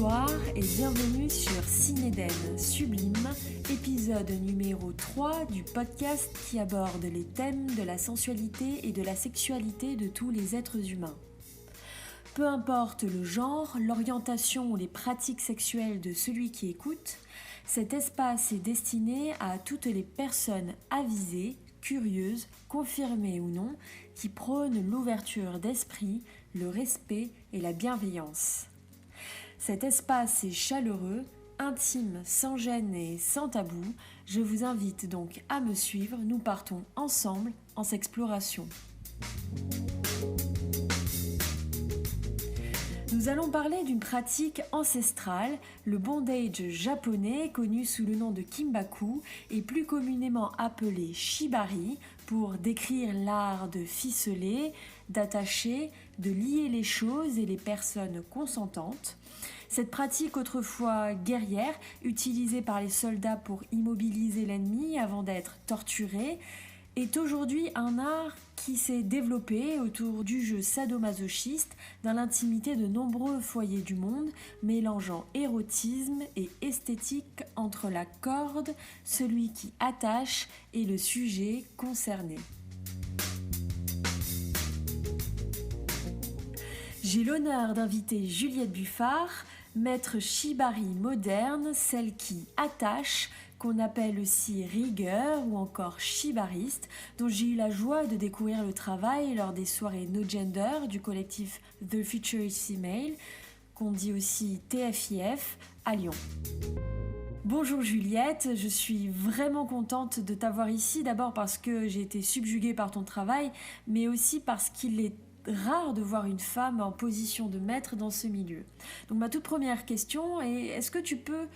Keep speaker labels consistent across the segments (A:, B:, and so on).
A: Bonsoir et bienvenue sur Cinéden Sublime, épisode numéro 3 du podcast qui aborde les thèmes de la sensualité et de la sexualité de tous les êtres humains. Peu importe le genre, l'orientation ou les pratiques sexuelles de celui qui écoute, cet espace est destiné à toutes les personnes avisées, curieuses, confirmées ou non, qui prônent l'ouverture d'esprit, le respect et la bienveillance. Cet espace est chaleureux, intime, sans gêne et sans tabou. Je vous invite donc à me suivre. Nous partons ensemble en s'exploration. Nous allons parler d'une pratique ancestrale, le bondage japonais connu sous le nom de kimbaku et plus communément appelé shibari pour décrire l'art de ficeler, d'attacher, de lier les choses et les personnes consentantes. Cette pratique autrefois guerrière, utilisée par les soldats pour immobiliser l'ennemi avant d'être torturé, est aujourd'hui un art qui s'est développé autour du jeu sadomasochiste dans l'intimité de nombreux foyers du monde, mélangeant érotisme et esthétique entre la corde, celui qui attache et le sujet concerné. J'ai l'honneur d'inviter Juliette Buffard, maître shibari moderne, celle qui attache, qu'on appelle aussi rigueur ou encore shibariste, dont j'ai eu la joie de découvrir le travail lors des soirées No Gender du collectif The Future is Female, qu'on dit aussi TFIF, à Lyon. Bonjour Juliette, je suis vraiment contente de t'avoir ici, d'abord parce que j'ai été subjuguée par ton travail, mais aussi parce qu'il est rare de voir une femme en position de maître dans ce milieu. Donc ma toute première question est, est-ce que tu peux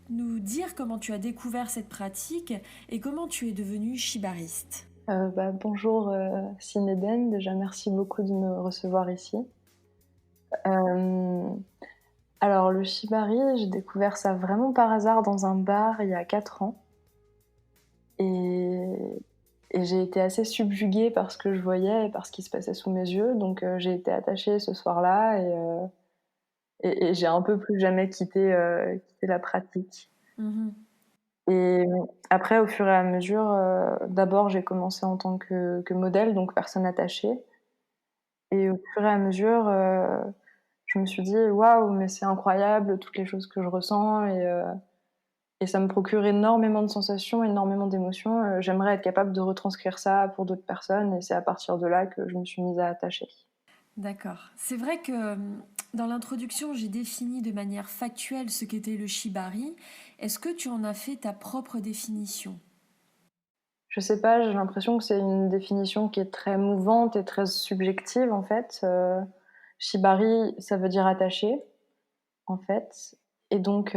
A: nous dire comment tu as découvert cette pratique et comment tu es devenue shibariste?
B: Bonjour Cinéden, déjà merci beaucoup de me recevoir ici. Alors le shibari, j'ai découvert ça vraiment par hasard dans un bar il y a 4 ans et j'ai été assez subjuguée par ce que je voyais et par ce qui se passait sous mes yeux, donc j'ai été attachée ce soir-là et j'ai un peu plus jamais quitté la pratique. Et après au fur et à mesure, d'abord j'ai commencé en tant que modèle, donc personne attachée, et au fur et à mesure, je me suis dit: «Waouh, mais c'est incroyable toutes les choses que je ressens», et ça me procure énormément de sensations, énormément d'émotions. J'aimerais être capable de retranscrire ça pour d'autres personnes, et c'est à partir de là que je me suis mise à attacher.
A: D'accord. C'est vrai que dans l'introduction, j'ai défini de manière factuelle ce qu'était le shibari. Est-ce que tu en as fait ta propre définition?
B: Je sais pas, j'ai l'impression que c'est une définition qui est très mouvante et très subjective en fait. Shibari, ça veut dire attaché, en fait, et donc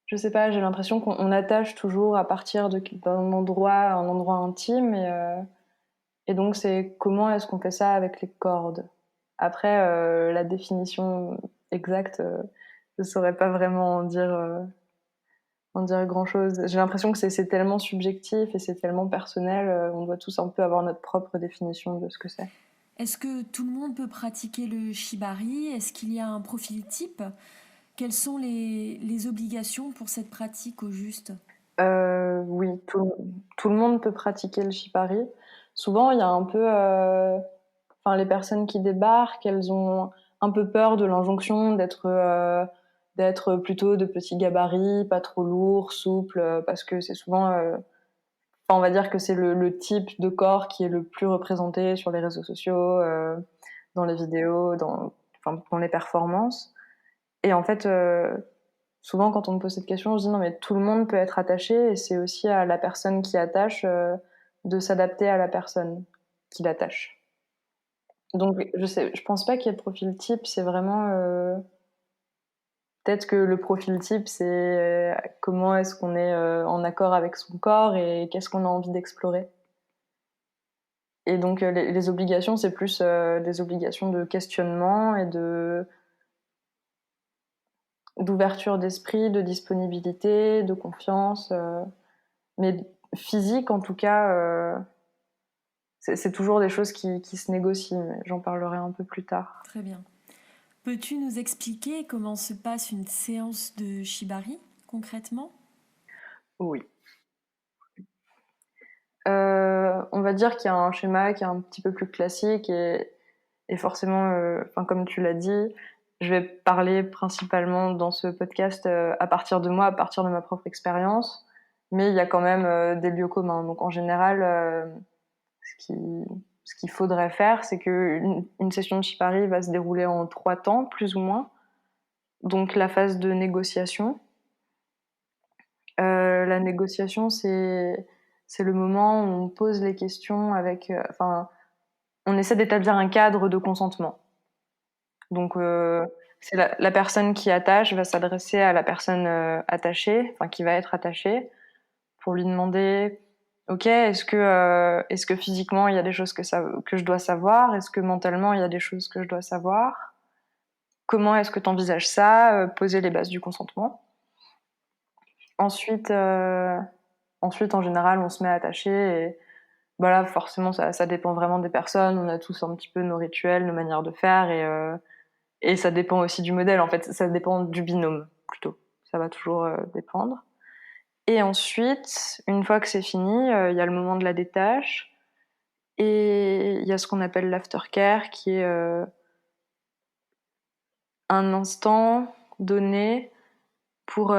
B: je sais pas, j'ai l'impression qu'on attache toujours à partir d'un endroit, un endroit intime, et donc c'est comment est-ce qu'on fait ça avec les cordes? Après, la définition exacte, je saurais pas vraiment en dire grand-chose. J'ai l'impression que c'est tellement subjectif et c'est tellement personnel, on doit tous un peu avoir notre propre définition de ce que c'est.
A: Est-ce que tout le monde peut pratiquer le shibari? Est-ce qu'il y a un profil type? Quelles sont les obligations pour cette pratique au juste?
B: Oui, tout le monde peut pratiquer le shibari. Souvent, il y a un peu, enfin, les personnes qui débarquent, elles ont un peu peur de l'injonction d'être plutôt de petit gabarit, pas trop lourd, souple, parce que c'est souvent, enfin, on va dire que c'est le type de corps qui est le plus représenté sur les réseaux sociaux, dans les vidéos, enfin, dans les performances, et en fait, souvent quand on me pose cette question, je dis: «Non, mais tout le monde peut être attaché», et c'est aussi à la personne qui attache, de s'adapter à la personne qui l'attache. Donc je pense pas qu'il y ait de profil type, c'est vraiment, peut-être que le profil type, c'est comment est-ce qu'on est, en accord avec son corps et qu'est-ce qu'on a envie d'explorer. Et donc les obligations, c'est plus, des obligations de questionnement et d'ouverture d'esprit, de disponibilité, de confiance, mais physique en tout cas, c'est toujours des choses qui se négocient, mais j'en parlerai un peu plus tard.
A: Très bien. Peux-tu nous expliquer comment se passe une séance de shibari concrètement?
B: Oui. On va dire qu'il y a un schéma qui est un petit peu plus classique et forcément, comme tu l'as dit, je vais parler principalement dans ce podcast, à partir de moi, à partir de ma propre expérience, mais il y a quand même, des lieux communs. Donc en général, ce qui ce qu'il faudrait faire, c'est qu'une session de shibari va se dérouler en 3 temps, plus ou moins. Donc la phase de négociation. La négociation, c'est le moment où on pose les questions avec, on essaie d'établir un cadre de consentement. Donc, c'est la personne qui attache va s'adresser à la personne, attachée, enfin qui va être attachée, pour lui demander: «OK, est-ce que physiquement il y a des choses que je dois savoir? Est-ce que mentalement il y a des choses que je dois savoir? Comment est-ce que tu envisages ça?» Poser les bases du consentement. Ensuite, en général, on se met à attacher et bah là, forcément, ça dépend vraiment des personnes. On a tous un petit peu nos rituels, nos manières de faire et ça dépend aussi du modèle. En fait, ça dépend du binôme, plutôt. Ça va toujours, dépendre et ensuite, une fois que c'est fini, il y a le moment de la détache et il y a ce qu'on appelle l'aftercare qui est, un instant donné pour,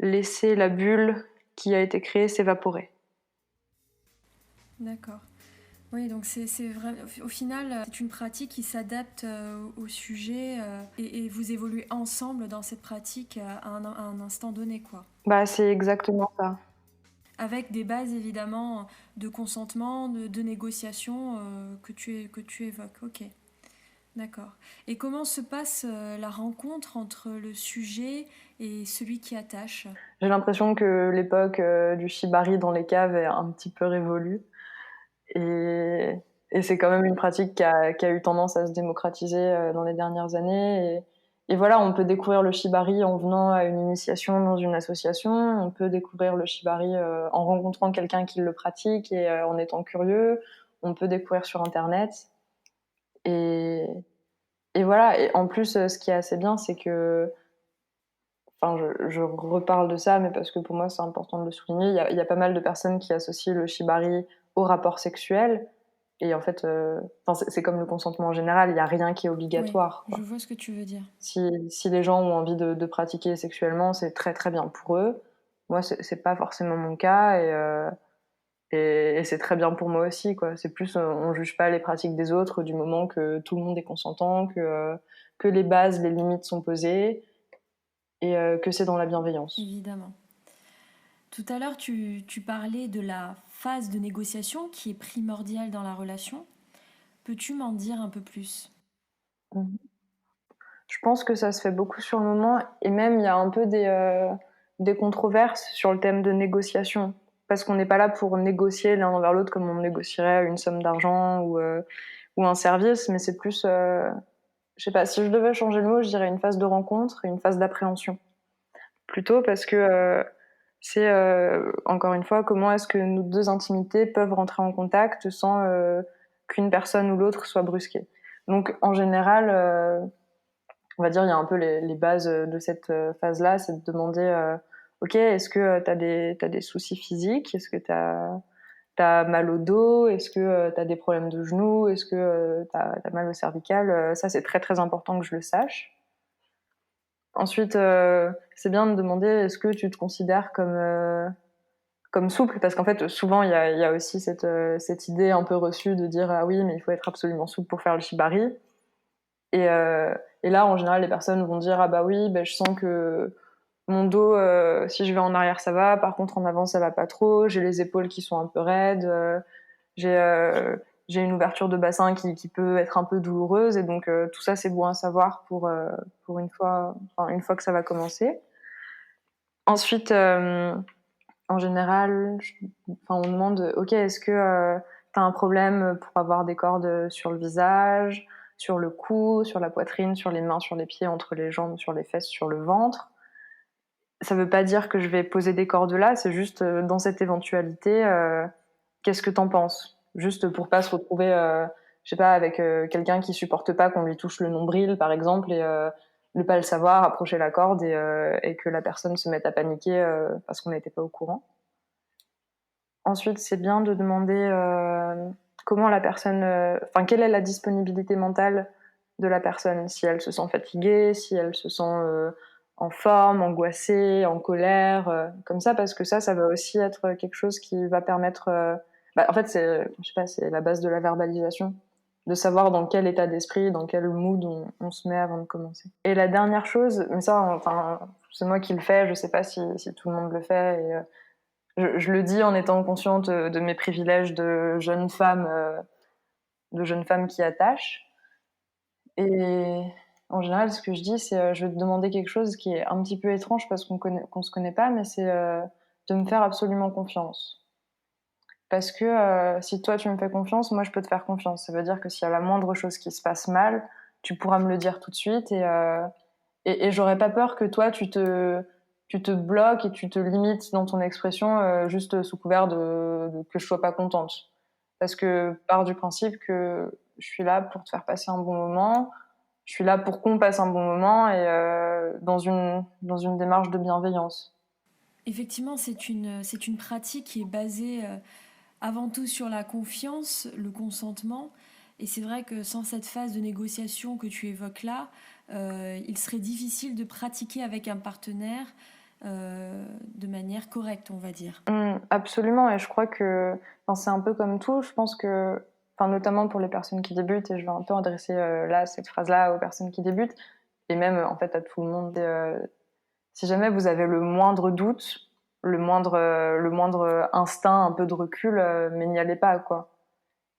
B: laisser la bulle qui a été créée s'évaporer.
A: D'accord. Oui, donc c'est vrai. Au final, c'est une pratique qui s'adapte au sujet et vous évoluez ensemble dans cette pratique à un instant donné, quoi.
B: Bah, c'est exactement ça.
A: Avec des bases évidemment de consentement, de négociation que tu évoques. Ok, d'accord. Et comment se passe la rencontre entre le sujet et celui qui attache?
B: J'ai l'impression que l'époque, du shibari dans les caves est un petit peu révolue et c'est quand même une pratique qui a eu tendance à se démocratiser, dans les dernières années et voilà, on peut découvrir le shibari en venant à une initiation dans une association, on peut découvrir le shibari, en rencontrant quelqu'un qui le pratique et en étant curieux, on peut découvrir sur internet et voilà et en plus, ce qui est assez bien, c'est que je reparle de ça, mais parce que pour moi, c'est important de le souligner. Il y a pas mal de personnes qui associent le shibari au rapport sexuel. Et en fait, c'est comme le consentement en général, il y a rien qui est
A: Oui,
B: obligatoire,
A: je
B: quoi.
A: vois ce que tu veux dire.
B: Si les gens ont envie de pratiquer sexuellement, c'est très, très bien pour eux. Moi, c'est pas forcément mon cas et c'est très bien pour moi aussi, quoi. C'est plus, on juge pas les pratiques des autres du moment que tout le monde est consentant, que les bases, les limites sont posées et que c'est dans la bienveillance.
A: Évidemment. Tout à l'heure, tu parlais de la phase de négociation qui est primordiale dans la relation. Peux-tu m'en dire un peu plus?
B: Mmh. Je pense que ça se fait beaucoup sur le moment et même il y a un peu des controverses sur le thème de négociation. Parce qu'on n'est pas là pour négocier l'un envers l'autre comme on négocierait une somme d'argent ou un service, mais c'est plus, je sais pas, si je devais changer le mot, je dirais une phase de rencontre et une phase d'appréhension. Plutôt parce que c'est, encore une fois, comment est-ce que nos deux intimités peuvent rentrer en contact sans qu'une personne ou l'autre soit brusquée. Donc en général, on va dire, il y a un peu les bases de cette phase-là, c'est de demander, ok, est-ce que t'as des soucis physiques? Est-ce que t'as mal au dos? Est-ce que t'as des problèmes de genoux? Est-ce que t'as mal au cervical? Ça, c'est très très important que je le sache. Ensuite, c'est bien de demander, est-ce que tu te considères comme souple? Parce qu'en fait, souvent, il y a aussi cette idée un peu reçue de dire, ah oui, mais il faut être absolument souple pour faire le shibari. Et, euh, et là, en général, les personnes vont dire, ah bah oui, bah, je sens que mon dos, si je vais en arrière, ça va. Par contre, en avant, ça va pas trop. J'ai les épaules qui sont un peu raides. J'ai euh, j'ai une ouverture de bassin qui peut être un peu douloureuse. Et donc, tout ça, c'est bon à savoir pour une fois que ça va commencer. Ensuite, en général, on demande, ok, est-ce que tu as un problème pour avoir des cordes sur le visage, sur le cou, sur la poitrine, sur les mains, sur les pieds, entre les jambes, sur les fesses, sur le ventre? Ça veut pas dire que je vais poser des cordes là, c'est juste dans cette éventualité, qu'est-ce que t'en penses? Juste pour pas se retrouver, je sais pas, avec quelqu'un qui supporte pas qu'on lui touche le nombril, par exemple, et ne pas le savoir, approcher la corde et que la personne se mette à paniquer parce qu'on n'était pas au courant. Ensuite, c'est bien de demander comment la personne, enfin, quelle est la disponibilité mentale de la personne, si elle se sent fatiguée, si elle se sent en forme, angoissée, en colère, comme ça, parce que ça va aussi être quelque chose qui va permettre. En fait, je sais pas, c'est la base de la verbalisation, de savoir dans quel état d'esprit, dans quel mood on se met avant de commencer. Et la dernière chose, mais ça, enfin, c'est moi qui le fais, je sais pas si tout le monde le fait. Je le dis en étant consciente de mes privilèges de jeune femme qui attachent. Et en général, ce que je dis, c'est je vais te demander quelque chose qui est un petit peu étrange parce qu'on se connaît pas, mais c'est de me faire absolument confiance. Parce que si toi tu me fais confiance, moi je peux te faire confiance. Ça veut dire que s'il y a la moindre chose qui se passe mal, tu pourras me le dire tout de suite et j'aurais pas peur que toi tu te bloques et tu te limites dans ton expression juste sous couvert que je sois pas contente. Parce que pars du principe que je suis là pour te faire passer un bon moment, je suis là pour qu'on passe un bon moment et dans une démarche de bienveillance.
A: Effectivement, c'est une pratique qui est basée avant tout sur la confiance, le consentement. Et c'est vrai que sans cette phase de négociation que tu évoques là, il serait difficile de pratiquer avec un partenaire de manière correcte, on va dire.
B: Absolument, et je crois que c'est un peu comme tout. Je pense que, notamment pour les personnes qui débutent, et je vais un peu adresser là cette phrase-là aux personnes qui débutent, et même en fait à tout le monde. Si jamais vous avez le moindre doute, le moindre instinct, un peu de recul, mais n'y allez pas, quoi.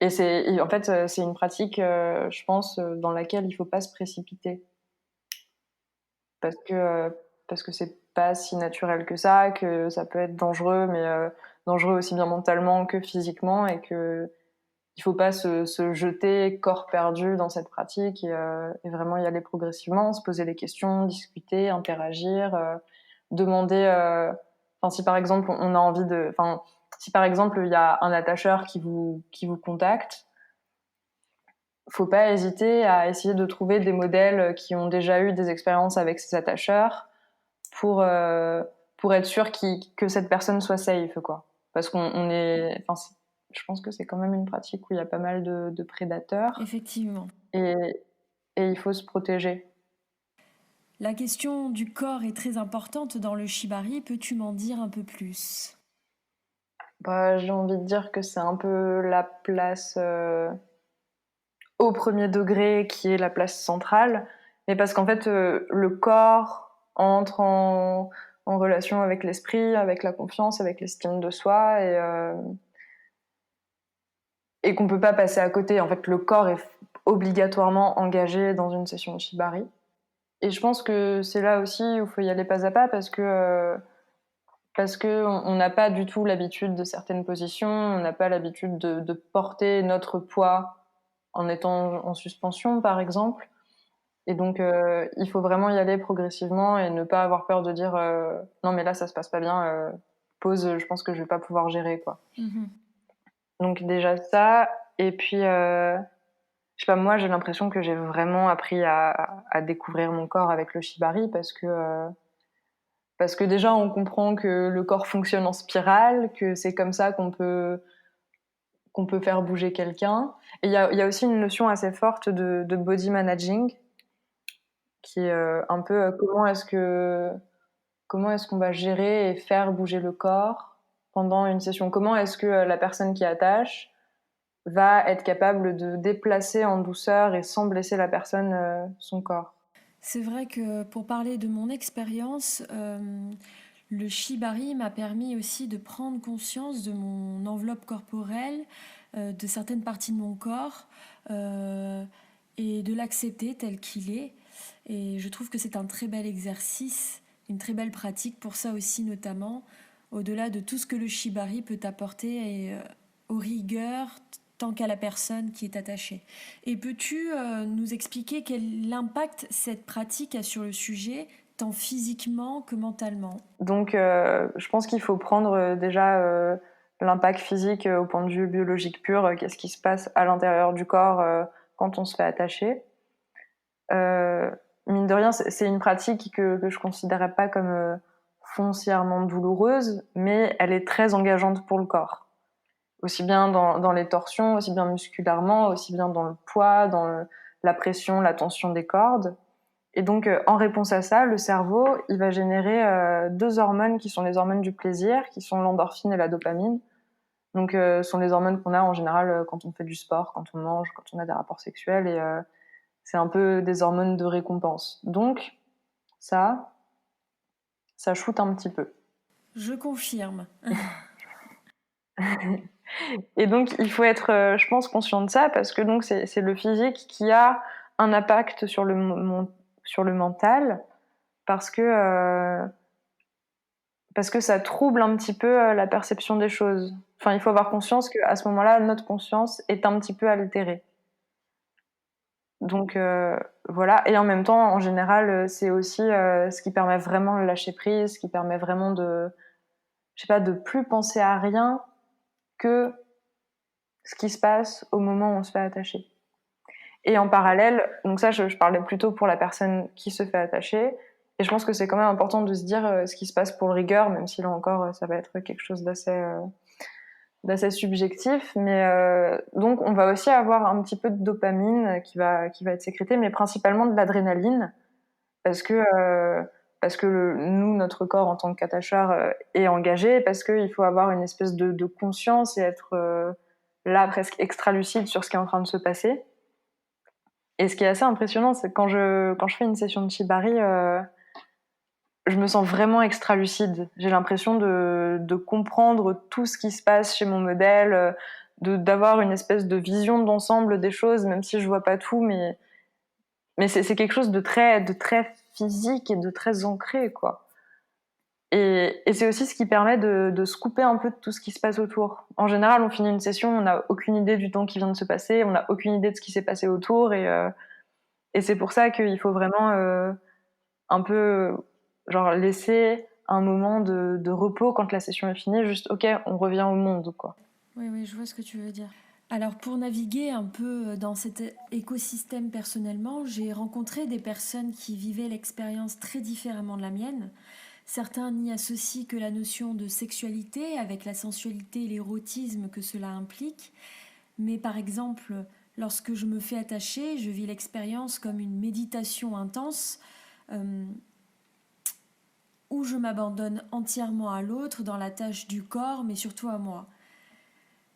B: Et en fait, c'est une pratique, je pense, dans laquelle il faut pas se précipiter. Parce que, parce que c'est pas si naturel que ça, que ça peut être dangereux, mais dangereux aussi bien mentalement que physiquement, et que il faut pas se jeter corps perdu dans cette pratique et vraiment y aller progressivement, se poser des questions, discuter, interagir, demander. Si par exemple on a envie de, si par exemple il y a un attacheur qui vous contacte, faut pas hésiter à essayer de trouver des modèles qui ont déjà eu des expériences avec ces attacheurs pour être sûr que cette personne soit safe, quoi. Parce qu'on est, je pense que c'est quand même une pratique où il y a pas mal de prédateurs.
A: Effectivement.
B: Et, et il faut se protéger.
A: La question du corps est très importante dans le shibari. Peux-tu m'en dire un peu plus?
B: J'ai envie de dire que c'est un peu la place au premier degré qui est la place centrale, mais parce qu'en fait le corps entre en relation avec l'esprit, avec la confiance, avec l'estime de soi et qu'on peut pas passer à côté. En fait, le corps est obligatoirement engagé dans une session de shibari. Et je pense que c'est là aussi où il faut y aller pas à pas parce que on n'a pas du tout l'habitude de certaines positions, on n'a pas l'habitude de porter notre poids en étant en suspension, par exemple. Et donc, il faut vraiment y aller progressivement et ne pas avoir peur de dire non, mais là, ça se passe pas bien, pause, je pense que je vais pas pouvoir gérer, quoi.
A: Mm-hmm.
B: Donc, déjà ça. Et puis, je sais pas, moi, j'ai l'impression que j'ai vraiment appris à découvrir mon corps avec le shibari parce que déjà, on comprend que le corps fonctionne en spirale, que c'est comme ça qu'on peut faire bouger quelqu'un. Et il y a aussi une notion assez forte de body managing, qui est un peu comment est-ce qu'on va gérer et faire bouger le corps pendant une session. Comment est-ce que la personne qui attache va être capable de déplacer en douceur et sans blesser la personne son corps.
A: C'est vrai que pour parler de mon expérience, le shibari m'a permis aussi de prendre conscience de mon enveloppe corporelle, de certaines parties de mon corps, et de l'accepter tel qu'il est. Et je trouve que c'est un très bel exercice, une très belle pratique pour ça aussi notamment, au-delà de tout ce que le shibari peut apporter et, aux rigueurs tant qu'à la personne qui est attachée. Et peux-tu nous expliquer quel impact cette pratique a sur le sujet, tant physiquement que mentalement?
B: Donc, je pense qu'il faut prendre déjà l'impact physique au point de vue biologique pur, qu'est-ce qui se passe à l'intérieur du corps quand on se fait attacher. Mine de rien, c'est une pratique que je considérais pas comme foncièrement douloureuse, mais elle est très engageante pour le corps. Aussi bien dans les torsions, aussi bien musculairement, aussi bien dans le poids, la pression, la tension des cordes. Et donc, en réponse à ça, le cerveau, il va générer 2 hormones qui sont les hormones du plaisir, qui sont l'endorphine et la dopamine. Donc, ce sont les hormones qu'on a en général quand on fait du sport, quand on mange, quand on a des rapports sexuels. Et c'est un peu des hormones de récompense. Donc, ça shoot un petit peu.
A: Je confirme.
B: Et donc, il faut être, je pense, conscient de ça parce que donc c'est le physique qui a un impact sur le mental parce que ça trouble un petit peu la perception des choses. Enfin, il faut avoir conscience qu'à ce moment-là, notre conscience est un petit peu altérée. Donc voilà. Et en même temps, en général, c'est aussi ce qui permet vraiment de lâcher prise, ce qui permet vraiment je sais pas, de plus penser à rien que ce qui se passe au moment où on se fait attacher. Et en parallèle, donc ça, je parlais plutôt pour la personne qui se fait attacher. Et je pense que c'est quand même important de se dire ce qui se passe pour le rigueur, même si là encore, ça va être quelque chose d'assez subjectif. Mais donc, on va aussi avoir un petit peu de dopamine qui va être sécrétée, mais principalement de l'adrénaline, parce que nous, notre corps en tant qu'attacheur est engagé, parce qu'il faut avoir une espèce de conscience et être là presque extra lucide sur ce qui est en train de se passer. Et ce qui est assez impressionnant, c'est que quand je fais une session de shibari, je me sens vraiment extra lucide. J'ai l'impression de comprendre tout ce qui se passe chez mon modèle, d'avoir une espèce de vision d'ensemble des choses, même si je vois pas tout, mais c'est quelque chose de très physique et de très ancré, quoi. Et c'est aussi ce qui permet de se couper un peu de tout ce qui se passe autour. En général, on finit une session, on n'a aucune idée du temps qui vient de se passer, on n'a aucune idée de ce qui s'est passé autour, et c'est pour ça qu'il faut vraiment un peu genre laisser un moment de repos quand la session est finie, juste ok, on revient au monde, quoi.
A: Oui, je vois ce que tu veux dire. Alors pour naviguer un peu dans cet écosystème personnellement, j'ai rencontré des personnes qui vivaient l'expérience très différemment de la mienne. Certains n'y associent que la notion de sexualité avec la sensualité et l'érotisme que cela implique. Mais par exemple, lorsque je me fais attacher, je vis l'expérience comme une méditation intense où je m'abandonne entièrement à l'autre dans la tâche du corps, mais surtout à moi.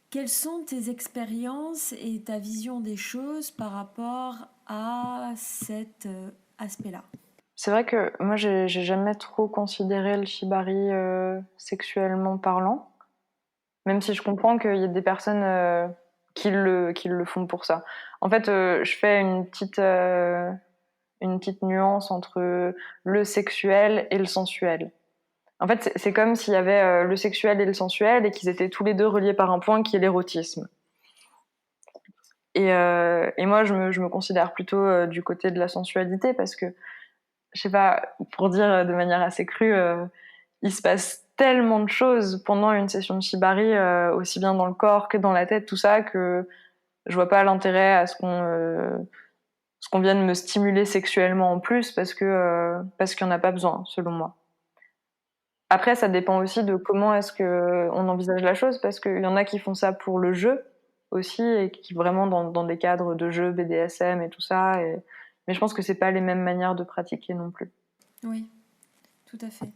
A: Quelles sont tes expériences et ta vision des choses par rapport à cet aspect-là?
B: C'est vrai que moi j'ai jamais trop considéré le shibari sexuellement parlant, même si je comprends qu'il y ait des personnes qui le font pour ça. En fait, je fais une petite nuance entre le sexuel et le sensuel. En fait, c'est comme s'il y avait le sexuel et le sensuel et qu'ils étaient tous les deux reliés par un point qui est l'érotisme. Et moi, je me considère plutôt du côté de la sensualité parce que, je sais pas, pour dire de manière assez crue, il se passe tellement de choses pendant une session de shibari, aussi bien dans le corps que dans la tête, tout ça, que je vois pas l'intérêt à ce qu'on vienne me stimuler sexuellement en plus parce qu'il y en a pas besoin, selon moi. Après, ça dépend aussi de comment est-ce que on envisage la chose, parce qu'il y en a qui font ça pour le jeu aussi, et qui vraiment dans des cadres de jeu BDSM et tout ça. Mais je pense que c'est pas les mêmes manières de pratiquer non plus.
A: Oui, tout à fait.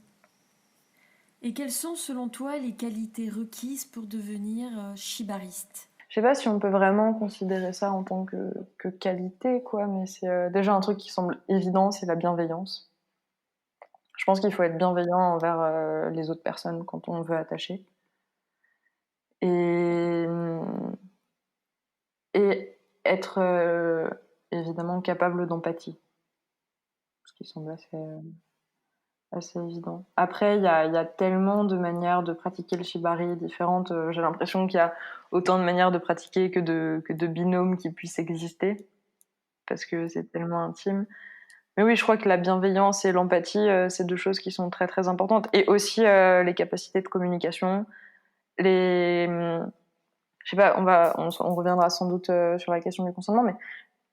A: Et quelles sont selon toi les qualités requises pour devenir shibariste?
B: Je sais pas si on peut vraiment considérer ça en tant que qualité, quoi, mais c'est déjà un truc qui semble évident, c'est la bienveillance. Je pense qu'il faut être bienveillant envers les autres personnes quand on veut attacher. Et, et être évidemment capable d'empathie, ce qui semble assez évident. Après, il y a tellement de manières de pratiquer le shibari différentes. J'ai l'impression qu'il y a autant de manières de pratiquer que de binômes qui puissent exister, parce que c'est tellement intime. Mais oui, je crois que la bienveillance et l'empathie, c'est deux choses qui sont très très importantes. Et aussi les capacités de communication les, je sais pas, on reviendra sans doute sur la question du consentement, mais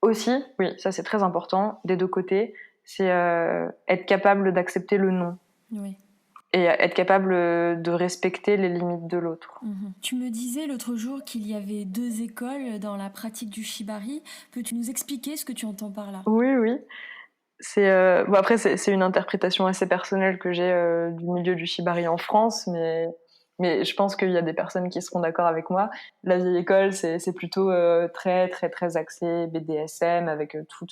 B: aussi, oui, ça c'est très important, des deux côtés, c'est être capable d'accepter le non.
A: Oui.
B: Et être capable de respecter les limites de l'autre.
A: Tu me disais l'autre jour qu'il y avait 2 écoles dans la pratique du shibari. Peux-tu nous expliquer ce que tu entends par là?
B: Oui, oui. Bon, après, c'est une interprétation assez personnelle que j'ai du milieu du shibari en France, mais je pense qu'il y a des personnes qui seront d'accord avec moi. La vieille école, c'est plutôt très, très, très axé BDSM, avec tout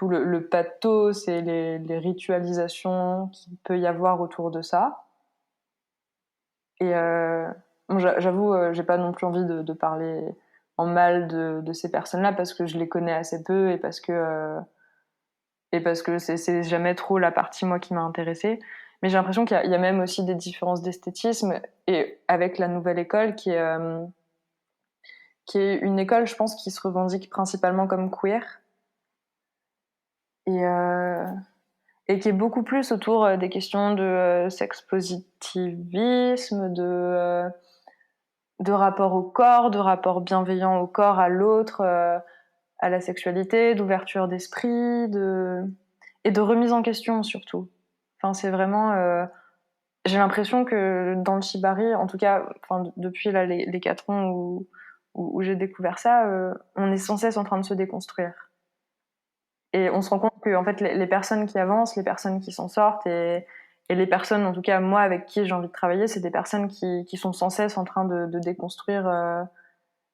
B: le pathos et les ritualisations qu'il peut y avoir autour de ça. Et bon, j'avoue, j'ai pas non plus envie de parler en mal de ces personnes-là parce que je les connais assez peu et parce que c'est jamais trop la partie moi qui m'a intéressée. Mais j'ai l'impression qu'il y a même aussi des différences d'esthétisme et avec la nouvelle école qui est une école, je pense, qui se revendique principalement comme queer et, euh, et qui est beaucoup plus autour des questions de sex positivisme, de rapport au corps, de rapport bienveillant au corps, à l'autre, à la sexualité, d'ouverture d'esprit, et de remise en question surtout. Enfin, c'est vraiment. J'ai l'impression que dans le shibari, en tout cas, enfin, depuis là, les 4 ans où j'ai découvert ça, on est sans cesse en train de se déconstruire. Et on se rend compte que en fait, les personnes qui avancent, les personnes qui s'en sortent, et les personnes, en tout cas moi, avec qui j'ai envie de travailler, c'est des personnes qui sont sans cesse en train de déconstruire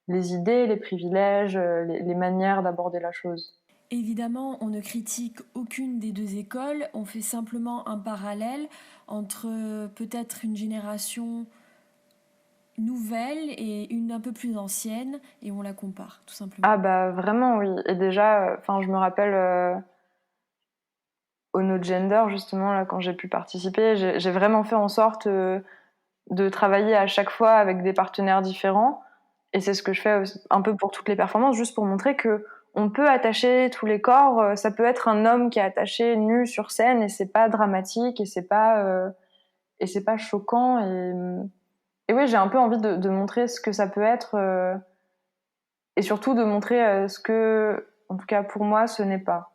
B: les idées, les privilèges, les manières d'aborder la chose.
A: Évidemment, on ne critique aucune des 2 écoles, on fait simplement un parallèle entre peut-être une génération nouvelle et une un peu plus ancienne, et on la compare, tout simplement.
B: Ah bah vraiment oui. Et déjà, enfin je me rappelle au No Gender justement là quand j'ai pu participer, j'ai vraiment fait en sorte de travailler à chaque fois avec des partenaires différents. Et c'est ce que je fais un peu pour toutes les performances, juste pour montrer que on peut attacher tous les corps. Ça peut être un homme qui est attaché nu sur scène et c'est pas dramatique et c'est pas choquant. Et oui, j'ai un peu envie de montrer ce que ça peut être et surtout de montrer ce que, en tout cas pour moi, ce n'est pas.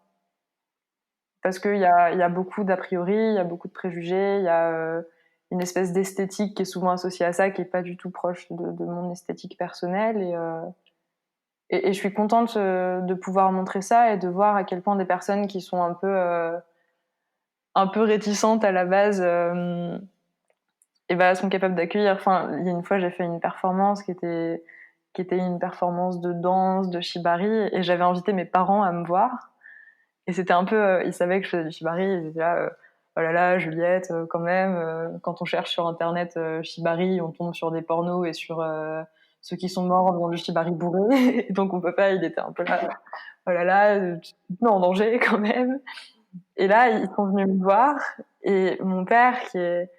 B: Parce qu'il y a beaucoup d'a priori, il y a beaucoup de préjugés, il y a une espèce d'esthétique qui est souvent associée à ça, qui est pas du tout proche de mon esthétique personnelle. Et je suis contente de pouvoir montrer ça et de voir à quel point des personnes qui sont un peu réticentes à la base et bah, sont capables d'accueillir. Enfin, il y a une fois, j'ai fait une performance qui était une performance de danse, de shibari, et j'avais invité mes parents à me voir. Et c'était un peu, ils savaient que je faisais du shibari, ils étaient là, oh là là, Juliette, quand même, quand on cherche sur internet shibari, on tombe sur des pornos et sur ceux qui sont morts dans du shibari bourré. Et donc mon papa, il était un peu là, oh là là, tu te mets en danger quand même. Et là, ils sont venus me voir, et mon père, qui est,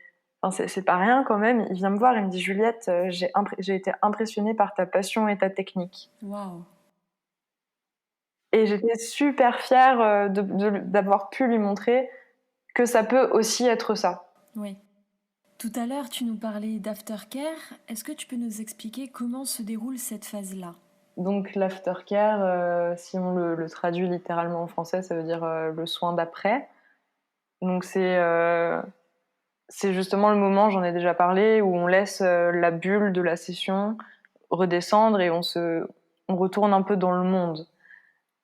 B: enfin, c'est pas rien quand même, il vient me voir et me dit, Juliette, j'ai été impressionnée par ta passion et ta technique.
A: Waouh!
B: Et j'étais super fière d'avoir pu lui montrer que ça peut aussi être ça.
A: Oui. Tout à l'heure, tu nous parlais d'aftercare. Est-ce que tu peux nous expliquer comment se déroule cette phase-là?
B: Donc l'aftercare, si on le traduit littéralement en français, ça veut dire le soin d'après. Donc c'est justement le moment, j'en ai déjà parlé, où on laisse la bulle de la session redescendre et on retourne un peu dans le monde.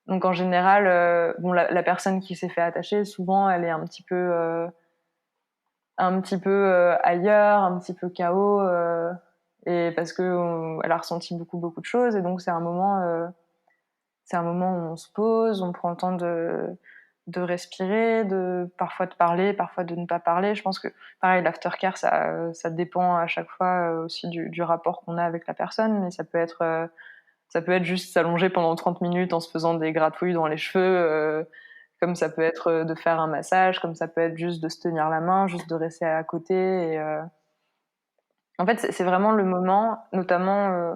B: Donc en général, bon, la personne qui s'est fait attacher, souvent, elle est un petit peu ailleurs, un petit peu KO, et parce que elle a ressenti beaucoup beaucoup de choses, et donc c'est un moment où on se pose, on prend le temps de respirer, parfois de parler, parfois de ne pas parler. Je pense que pareil, l'aftercare, ça dépend à chaque fois aussi du rapport qu'on a avec la personne, mais ça peut être juste s'allonger pendant 30 minutes en se faisant des gratouilles dans les cheveux, comme ça peut être de faire un massage, comme ça peut être juste de se tenir la main, juste de rester à côté. En fait, c'est vraiment le moment, notamment,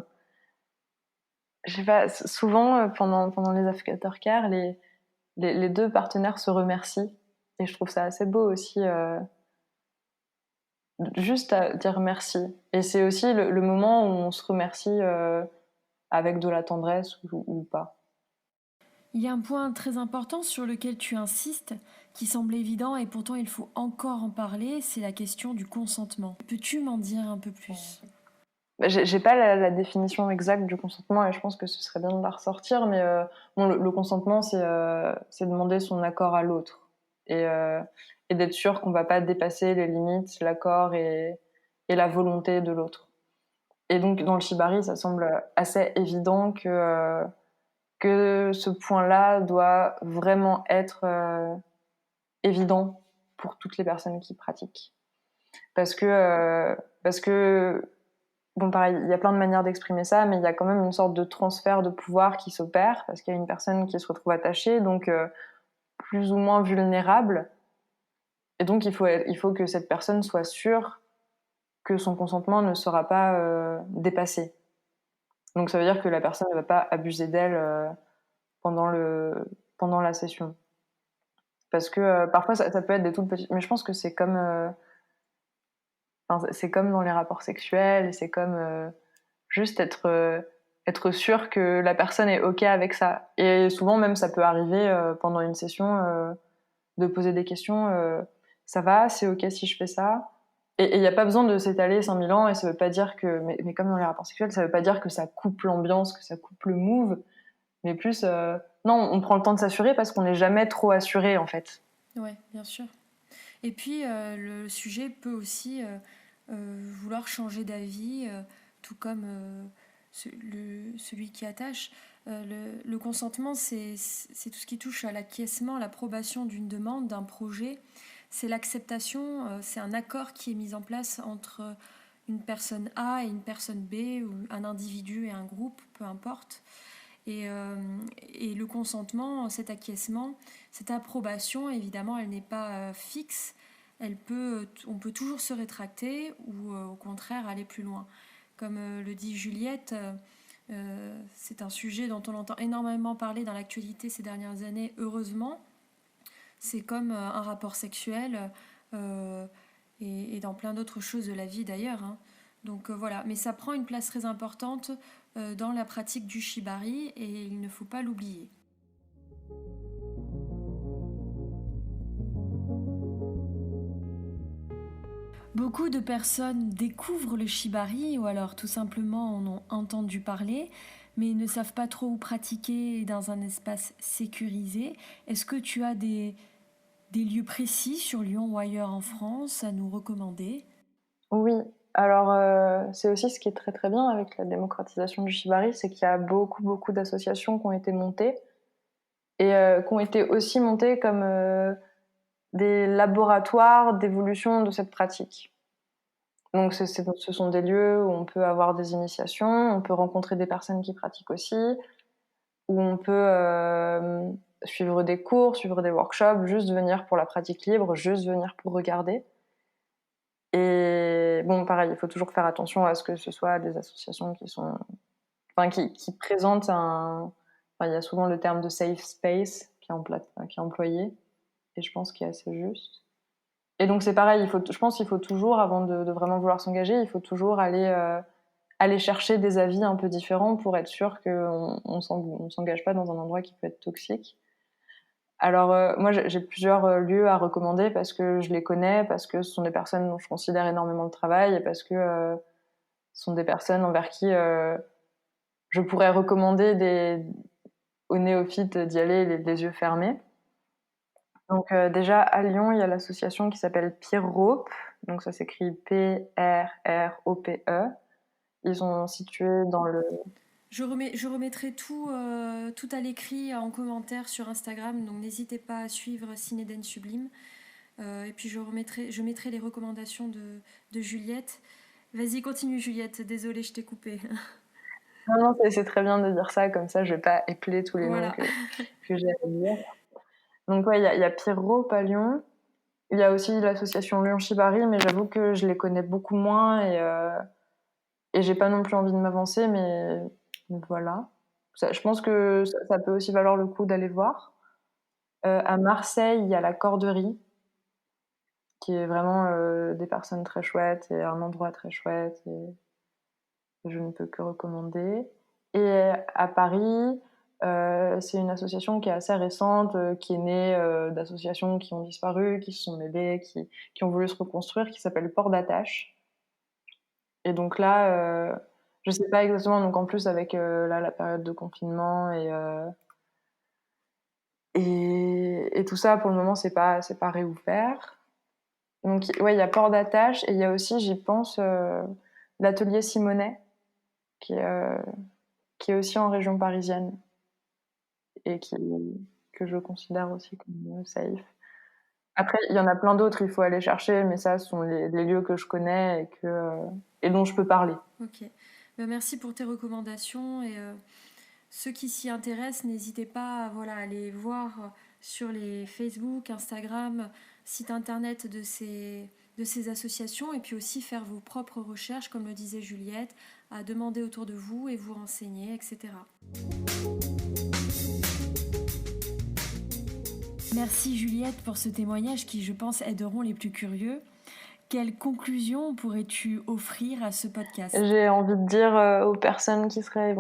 B: je sais pas, souvent pendant les aftercare, les deux partenaires se remercient. Et je trouve ça assez beau aussi. juste à dire merci. Et c'est aussi le moment où on se remercie avec de la tendresse ou pas.
A: Il y a un point très important sur lequel tu insistes, qui semble évident et pourtant il faut encore en parler, c'est la question du consentement. Peux-tu m'en dire un peu plus?
B: Bah, j'ai pas la définition exacte du consentement et je pense que ce serait bien de la ressortir, mais bon, le consentement, c'est demander son accord à l'autre et, euh, et d'être sûr qu'on va pas dépasser les limites, l'accord et la volonté de l'autre. Et donc, dans le shibari, ça semble assez évident que ce point-là doit vraiment être évident pour toutes les personnes qui pratiquent. Parce que, euh, parce que bon, pareil, il y a plein de manières d'exprimer ça, mais il y a quand même une sorte de transfert de pouvoir qui s'opère, parce qu'il y a une personne qui se retrouve attachée, donc plus ou moins vulnérable. Et donc, il faut que cette personne soit sûre que son consentement ne sera pas dépassé. Donc, ça veut dire que la personne ne va pas abuser d'elle pendant, pendant la session. Parce que parfois, ça peut être des toutes petites... Mais je pense que c'est comme... c'est comme dans les rapports sexuels, et c'est comme... juste être sûr que la personne est OK avec ça. Et souvent, même, ça peut arriver pendant une session de poser des questions. Ça va, c'est OK si je fais ça. Et il n'y a pas besoin de s'étaler 5000 ans. Et ça veut pas dire que, mais comme dans les rapports sexuels, ça veut pas dire que ça coupe l'ambiance, que ça coupe le move. Mais plus, non, on prend le temps de s'assurer parce qu'on n'est jamais trop assuré en fait.
A: Ouais, bien sûr. Et puis, le sujet peut aussi vouloir changer d'avis, tout comme celui qui attache. Le consentement, c'est tout ce qui touche à l'acquiescement, à l'approbation d'une demande, d'un projet. C'est l'acceptation, c'est un accord qui est mis en place entre une personne A et une personne B, ou un individu et un groupe, peu importe. Et, euh, et le consentement, cet acquiescement, cette approbation, évidemment, elle n'est pas fixe. On peut toujours se rétracter ou au contraire aller plus loin. Comme le dit Juliette, c'est un sujet dont on entend énormément parler dans l'actualité ces dernières années, heureusement. C'est comme un rapport sexuel et dans plein d'autres choses de la vie d'ailleurs, hein. Donc voilà, mais ça prend une place très importante dans la pratique du shibari et il ne faut pas l'oublier. Beaucoup de personnes découvrent le shibari ou alors tout simplement en ont entendu parler, mais ne savent pas trop où pratiquer dans un espace sécurisé. Est-ce que tu as des lieux précis sur Lyon ou ailleurs en France à nous recommander?
B: Oui, alors c'est aussi ce qui est très très bien avec la démocratisation du shibari, c'est qu'il y a beaucoup d'associations qui ont été montées et qui ont été aussi montées comme des laboratoires d'évolution de cette pratique. Donc ce sont des lieux où on peut avoir des initiations, on peut rencontrer des personnes qui pratiquent aussi, où on peut suivre des cours, suivre des workshops, juste venir pour la pratique libre, juste venir pour regarder. Et bon, pareil, il faut toujours faire attention à ce que ce soit des associations qui sont, enfin, qui présentent un, enfin, il y a souvent le terme de safe space qui est employé, et je pense qu'il est assez juste. Et donc c'est pareil, je pense qu'il faut toujours, avant de vraiment vouloir s'engager, il faut toujours aller chercher des avis un peu différents pour être sûr qu'on on s'engage pas dans un endroit qui peut être toxique. Alors moi j'ai plusieurs lieux à recommander parce que je les connais, parce que ce sont des personnes dont je considère énormément le travail et parce que ce sont des personnes envers qui je pourrais recommander aux néophytes d'y aller les yeux fermés. Donc déjà à Lyon, il y a l'association qui s'appelle Pierrope, donc ça s'écrit Prrope. Ils sont situés dans le...
A: Je remettrai tout à l'écrit en commentaire sur Instagram, donc n'hésitez pas à suivre Cinéden Sublime. Et puis je mettrai les recommandations de Juliette. Vas-y, continue Juliette, désolée, je t'ai coupé.
B: Non, c'est très bien de dire ça, comme ça je vais pas épeler tous les noms
A: Voilà.
B: que j'ai à dire. Donc ouais, il y a Pierrope à Lyon. Il y a aussi l'association Lyon Shibari, mais j'avoue que je les connais beaucoup moins et j'ai pas non plus envie de m'avancer, mais voilà. Je pense que ça peut aussi valoir le coup d'aller voir. À Marseille, il y a la Corderie. qui est vraiment des personnes très chouettes et un endroit très chouette. Et je ne peux que recommander. Et à Paris, c'est une association qui est assez récente, qui est née d'associations qui ont disparu, qui se sont mêlées, qui ont voulu se reconstruire, qui s'appelle Port d'Attache. Et donc là, je sais pas exactement, donc en plus avec là, la période de confinement et tout ça, pour le moment, c'est pas réouvert. Donc ouais, il y a Port d'Attache et il y a aussi, j'y pense, l'atelier Simonet, qui est, euh, qui est aussi en région parisienne et que je considère aussi comme safe. Après, il y en a plein d'autres, il faut aller chercher, mais ça, ce sont les lieux que je connais et dont je peux parler.
A: Ok. Ben, merci pour tes recommandations et ceux qui s'y intéressent, n'hésitez pas à voilà, aller voir sur les Facebook, Instagram, site internet de ces associations et puis aussi faire vos propres recherches, comme le disait Juliette, à demander autour de vous et vous renseigner, etc. Merci Juliette pour ce témoignage qui, je pense, aideront les plus curieux. Quelle conclusion pourrais-tu offrir à ce podcast ?
B: J'ai envie de dire aux personnes qui seraient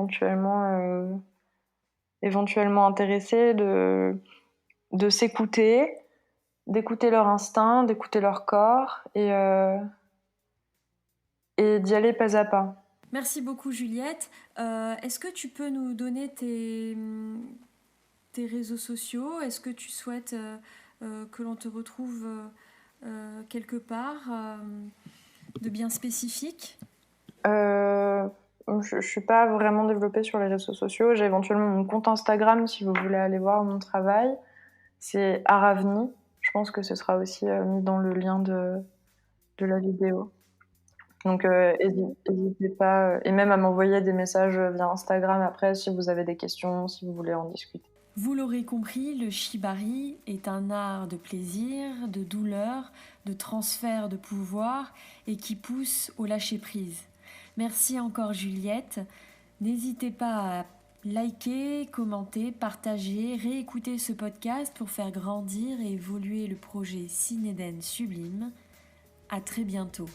B: éventuellement intéressées de s'écouter, d'écouter leur instinct, d'écouter leur corps et d'y aller pas à pas.
A: Merci beaucoup Juliette. Est-ce que tu peux nous donner tes réseaux sociaux ? Est-ce que tu souhaites que l'on te retrouve quelque part de bien spécifique ?
B: Je suis pas vraiment développée sur les réseaux sociaux. J'ai éventuellement mon compte Instagram si vous voulez aller voir mon travail. C'est Aravni. Je pense que ce sera aussi mis dans le lien de la vidéo. Donc n'hésitez pas, et même à m'envoyer des messages via Instagram après si vous avez des questions, si vous voulez en discuter.
A: Vous l'aurez compris, le shibari est un art de plaisir, de douleur, de transfert de pouvoir et qui pousse au lâcher-prise. Merci encore Juliette. N'hésitez pas à liker, commenter, partager, réécouter ce podcast pour faire grandir et évoluer le projet Cinéden Sublime. À très bientôt.